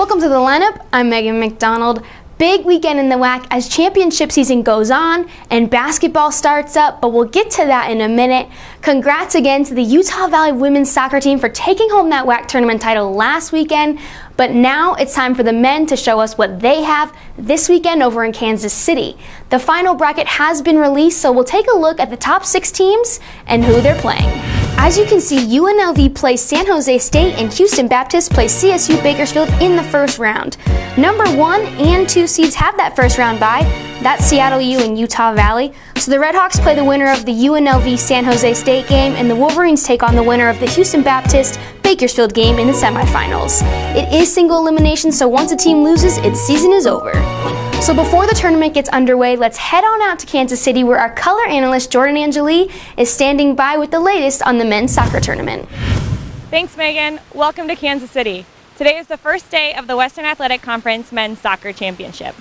Welcome to the lineup. I'm McDonald. Big weekend in the WAC as championship season goes on and basketball starts up, but we'll get to that in a minute. Congrats again to the Utah Valley women's soccer team for taking home that WAC tournament title last weekend, but now it's time for the men to show us what they have this weekend over in Kansas City. The final bracket has been released, so we'll take a look at the top 6 teams and who they're playing. As you can see, UNLV plays San Jose State and Houston Baptist plays CSU Bakersfield in the first round. Number 1 and 2 seeds have that first round bye. That's Seattle U and Utah Valley. So the Redhawks play the winner of the UNLV San Jose State game, and the Wolverines take on the winner of the Houston Baptist Bakersfield game in the semifinals. It is single elimination, so once a team loses, its season is over. So before the tournament gets underway, let's head on out to Kansas City where our color analyst Jordan Angeli is standing by with the latest on the men's soccer tournament. Thanks, Megan. Welcome to Kansas City. Today is the first day of the Western Athletic Conference Men's Soccer Championship.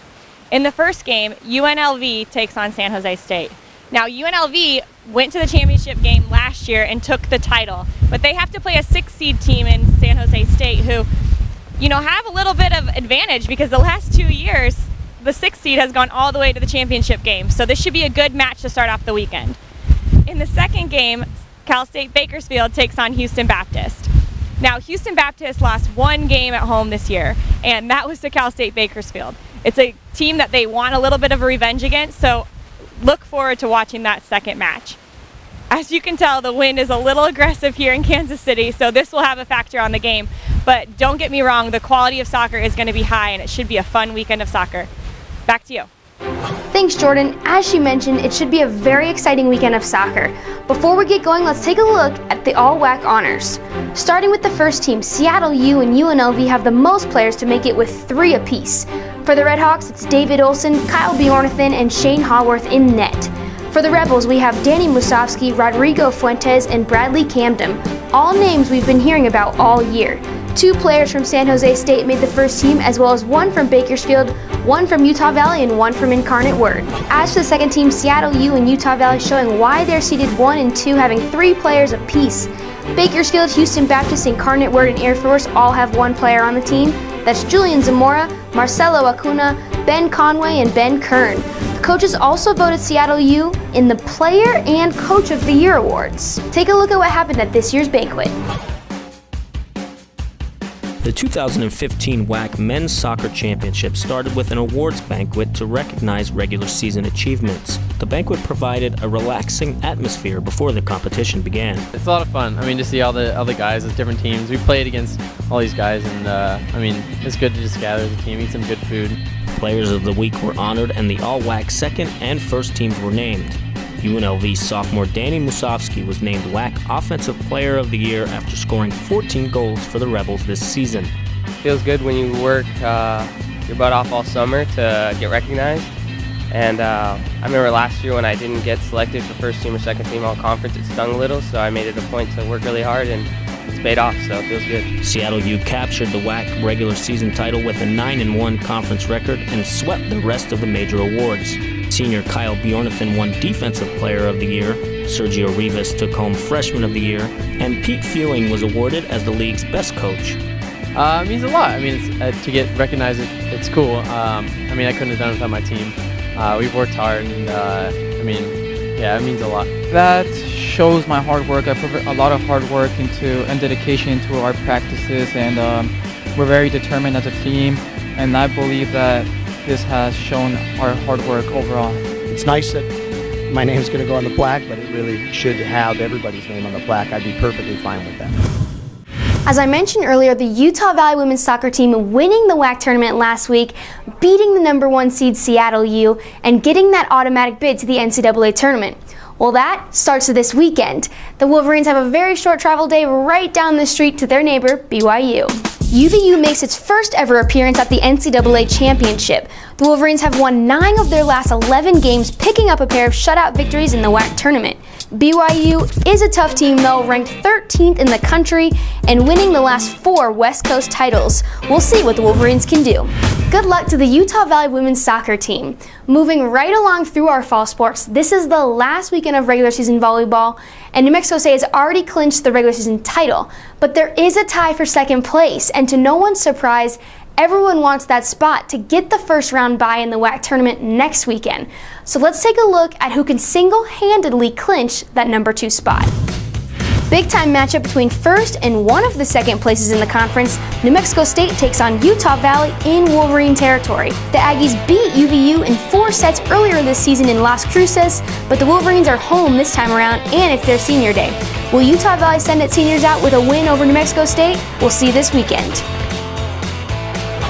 In the first game, UNLV takes on San Jose State. Now, UNLV went to the championship game last year and took the title, but they have to play a 6-seed team in San Jose State who, have a little bit of advantage because the last 2 years, the 6th seed has gone all the way to the championship game, so this should be a good match to start off the weekend. In the second game, Cal State Bakersfield takes on Houston Baptist. Now, Houston Baptist lost 1 game at home this year, and that was to Cal State Bakersfield. It's a team that they want a little bit of a revenge against, so look forward to watching that second match. As you can tell, the wind is a little aggressive here in Kansas City, so this will have a factor on the game. But don't get me wrong, the quality of soccer is going to be high, and it should be a fun weekend of soccer. Back to you. Thanks, Jordan. As she mentioned, it should be a very exciting weekend of soccer. Before we get going, let's take a look at the All-WAC honors. Starting with the first team, Seattle U and UNLV have the most players to make it with 3 apiece. For the Redhawks, it's David Olson, Kyle Bjornathan, and Shane Haworth in net. For the Rebels, we have Danny Musovsky, Rodrigo Fuentes, and Bradley Camden, all names we've been hearing about all year. 2 players from San Jose State made the first team, as well as 1 from Bakersfield, 1 from Utah Valley, and 1 from Incarnate Word. As for the second team, Seattle U and Utah Valley showing why they're seeded 1 and 2, having 3 players apiece. Bakersfield, Houston Baptist, Incarnate Word, and Air Force all have 1 player on the team. That's Julian Zamora, Marcelo Acuna, Ben Conway, and Ben Kern. The coaches also voted Seattle U in the Player and Coach of the Year awards. Take a look at what happened at this year's banquet. The 2015 WAC Men's Soccer Championship started with an awards banquet to recognize regular season achievements. The banquet provided a relaxing atmosphere before the competition began. It's a lot of fun. To see all the guys with different teams. We played against all these guys, and it's good to just gather as a team, eat some good food. Players of the week were honored, and the All-WAC second and first teams were named. UNLV sophomore Danny Musovsky was named WAC Offensive Player of the Year after scoring 14 goals for the Rebels this season. It feels good when you work your butt off all summer to get recognized. And I remember last year when I didn't get selected for first team or second team all conference, it stung a little, so I made it a point to work really hard, and it's paid off, so it feels good. Seattle U captured the WAC regular season title with a 9-1 conference record and swept the rest of the major awards. Senior Kyle Bjornathan won Defensive Player of the Year, Sergio Rivas took home Freshman of the Year, and Pete Fewing was awarded as the league's best coach. It means a lot. To get recognized, it's cool. I couldn't have done it without my team. We've worked hard, and it means a lot. That shows my hard work. I put a lot of hard work and dedication into our practices, and we're very determined as a team, and I believe that this has shown our hard work overall. It's nice that my name's going to go on the plaque, but it really should have everybody's name on the plaque. I'd be perfectly fine with that. As I mentioned earlier, the Utah Valley women's soccer team winning the WAC tournament last week, beating the number 1 seed Seattle U, and getting that automatic bid to the NCAA tournament. Well, that starts this weekend. The Wolverines have a very short travel day right down the street to their neighbor, BYU. UVU makes its first ever appearance at the NCAA Championship. The Wolverines have won 9 of their last 11 games, picking up a pair of shutout victories in the WAC tournament. BYU is a tough team though, ranked 13th in the country and winning the last 4 West Coast titles. We'll see what the Wolverines can do. Good luck to the Utah Valley women's soccer team. Moving right along through our fall sports, this is the last weekend of regular season volleyball, and New Mexico State has already clinched the regular season title. But there is a tie for second place, and to no one's surprise, everyone wants that spot to get the first round bye in the WAC tournament next weekend. So let's take a look at who can single-handedly clinch that number 2 spot. Big time matchup between first and one of the second places in the conference. New Mexico State takes on Utah Valley in Wolverine territory. The Aggies beat UVU in 4 sets earlier this season in Las Cruces, but the Wolverines are home this time around and it's their senior day. Will Utah Valley send its seniors out with a win over New Mexico State? We'll see this weekend.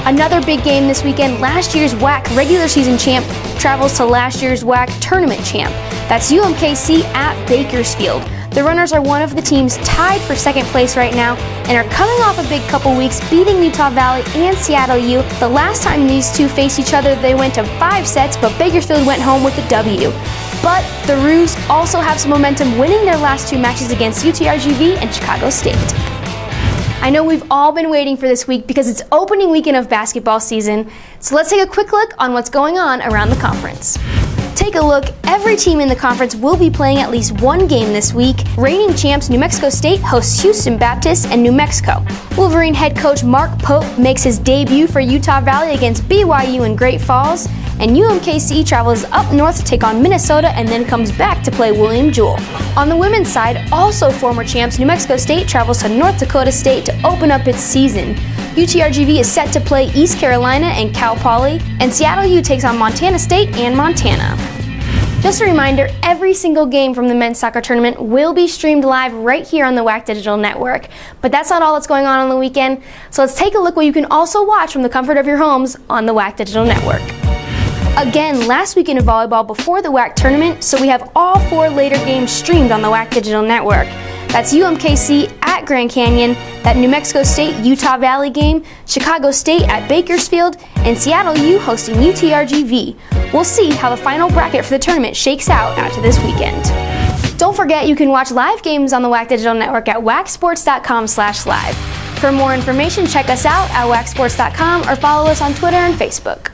Another big game this weekend, last year's WAC regular season champ travels to last year's WAC tournament champ. That's UMKC at Bakersfield. The runners are one of the teams tied for second place right now and are coming off a big couple weeks beating Utah Valley and Seattle U. The last time these two faced each other, they went to 5 sets, but Bakersfield went home with a W. But the Roos also have some momentum, winning their last 2 matches against UTRGV and Chicago State. I know we've all been waiting for this week because it's opening weekend of basketball season, so let's take a quick look on what's going on around the conference. Take a look, every team in the conference will be playing at least one game this week. Reigning champs New Mexico State hosts Houston Baptist and New Mexico. Wolverine head coach Mark Pope makes his debut for Utah Valley against BYU in Great Falls, and UMKC travels up north to take on Minnesota and then comes back to play William Jewell. On the women's side, also former champs New Mexico State travels to North Dakota State to open up its season. UTRGV is set to play East Carolina and Cal Poly, and Seattle U takes on Montana State and Montana. Just a reminder, every single game from the men's soccer tournament will be streamed live right here on the WAC Digital Network. But that's not all that's going on the weekend, so let's take a look what you can also watch from the comfort of your homes on the WAC Digital Network. Again, last weekend of volleyball before the WAC tournament, so we have all 4 later games streamed on the WAC Digital Network. That's UMKC at Grand Canyon, that New Mexico State-Utah Valley game, Chicago State at Bakersfield, and Seattle U hosting UTRGV. We'll see how the final bracket for the tournament shakes out after this weekend. Don't forget you can watch live games on the WAC Digital Network at wacsports.com/live. For more information, check us out at wacsports.com or follow us on Twitter and Facebook.